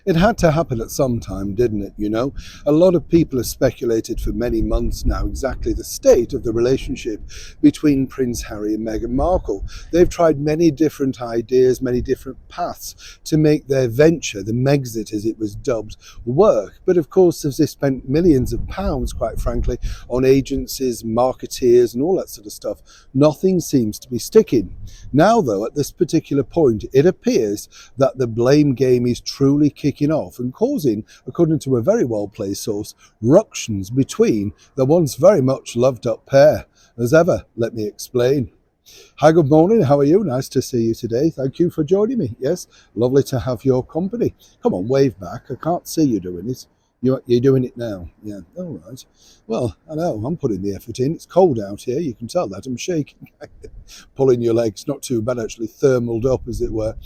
It had to happen at some time, didn't it? A lot of people have speculated for many months now exactly the state of the relationship between Prince Harry and Meghan Markle. They've tried many different ideas, many different paths to make their venture, the Megxit as it was dubbed, work. But of course, as they spent millions of pounds, quite frankly, on agencies, marketeers, and all that sort of stuff, nothing seems to be sticking. Now, though, at this particular point, it appears that the blame game is truly kicking off and causing, according to a very well-placed source, ructions between the once very much loved-up pair. As ever, let me explain. Hi, good morning. How are you? Nice to see you today. Thank you for joining me. Yes, lovely to have your company. Come on, wave back. I can't see you doing it. You're doing it now. Yeah, all right. Well, I know, I'm putting the effort in. It's cold out here. You can tell that. I'm shaking. Pulling your legs. Not too bad, actually. Thermaled up, as it were.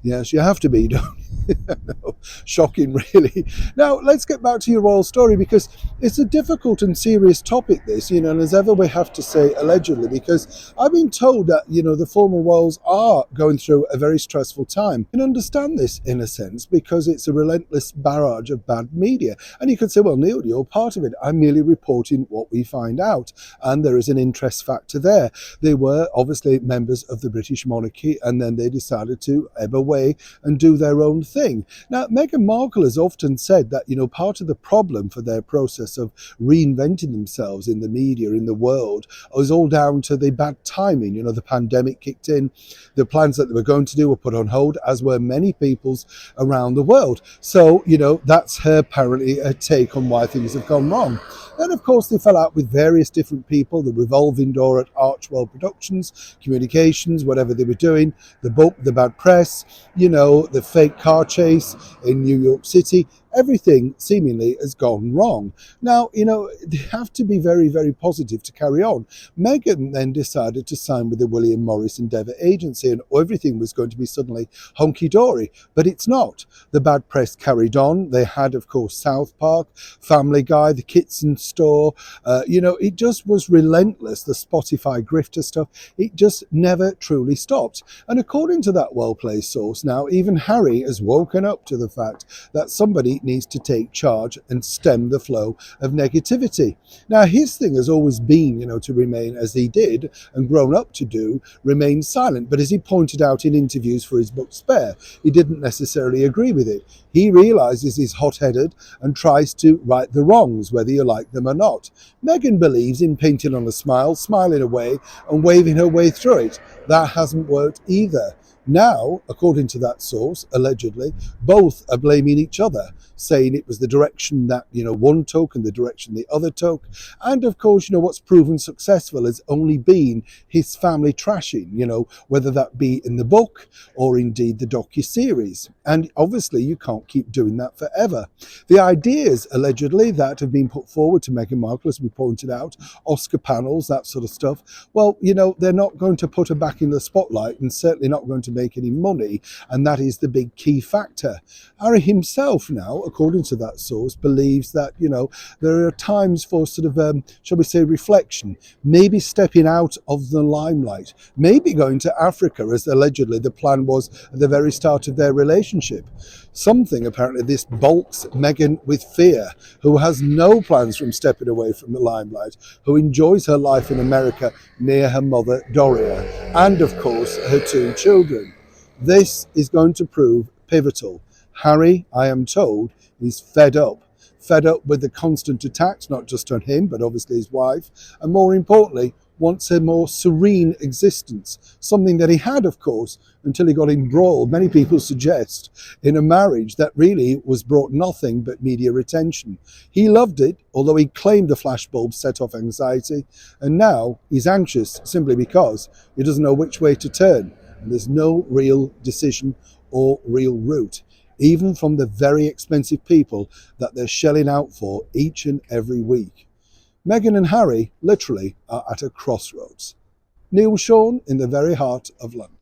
Yes, you have to be, don't you? No, shocking, really. Now, let's get back to your royal story, because it's a difficult and serious topic, this, and as ever we have to say allegedly, because I've been told that, the former royals are going through a very stressful time. You can understand this, in a sense, because it's a relentless barrage of bad media. And you could say, well, Neil, you're part of it. I'm merely reporting what we find out. And there is an interest factor there. They were obviously members of the British monarchy, and then they decided to ebb away and do their own thing. Now, Meghan Markle has often said that, part of the problem for their process of reinventing themselves in the media, in the world, was all down to the bad timing. The pandemic kicked in, the plans that they were going to do were put on hold, as were many people's around the world. So, that's her apparently a take on why things have gone wrong. Then, of course, they fell out with various different people, the revolving door at Archwell Productions, Communications, whatever they were doing, the book, the bad press, the fake car chase in New York City. Everything seemingly has gone wrong. Now, they have to be very, very positive to carry on. Meghan then decided to sign with the William Morris Endeavour agency, and everything was going to be suddenly hunky-dory, but it's not. The bad press carried on. They had, of course, South Park, Family Guy, the Kitson Store. It just was relentless, the Spotify grifter stuff. It just never truly stopped. And according to that well-placed source now, even Harry has woken up to the fact that somebody needs to take charge and stem the flow of negativity. Now, his thing has always been, to remain as he did and grown up to do, remain silent. But as he pointed out in interviews for his book Spare, he didn't necessarily agree with it. He realizes he's hot-headed and tries to right the wrongs, whether you like them or not. Meghan believes in painting on a smile, smiling away and waving her way through it. That hasn't worked either. Now, according to that source, allegedly, both are blaming each other, saying it was the direction that, one took and the direction the other took. And of course, what's proven successful has only been his family trashing, whether that be in the book or indeed the docu-series. And obviously, you can't keep doing that forever. The ideas, allegedly, that have been put forward to Meghan Markle, as we pointed out, Oscar panels, that sort of stuff, well, they're not going to put her back in the spotlight and certainly not going to make any money, and that is the big key factor. Harry himself now, according to that source, believes that, there are times for sort of, shall we say, reflection, maybe stepping out of the limelight, maybe going to Africa, as allegedly the plan was at the very start of their relationship. Something, apparently, this balks Meghan with fear, who has no plans from stepping away from the limelight, who enjoys her life in America near her mother, Doria, and, of course, her two children. This is going to prove pivotal. Harry, I am told, is fed up with the constant attacks, not just on him, but obviously his wife, and more importantly, wants a more serene existence, something that he had, of course, until he got embroiled, many people suggest, in a marriage that really was brought nothing but media attention. He loved it, although he claimed the flashbulb set off anxiety, and now he's anxious simply because he doesn't know which way to turn, and there's no real decision or real route, even from the very expensive people that they're shelling out for each and every week. Meghan and Harry literally are at a crossroads. Neil Sean in the very heart of London.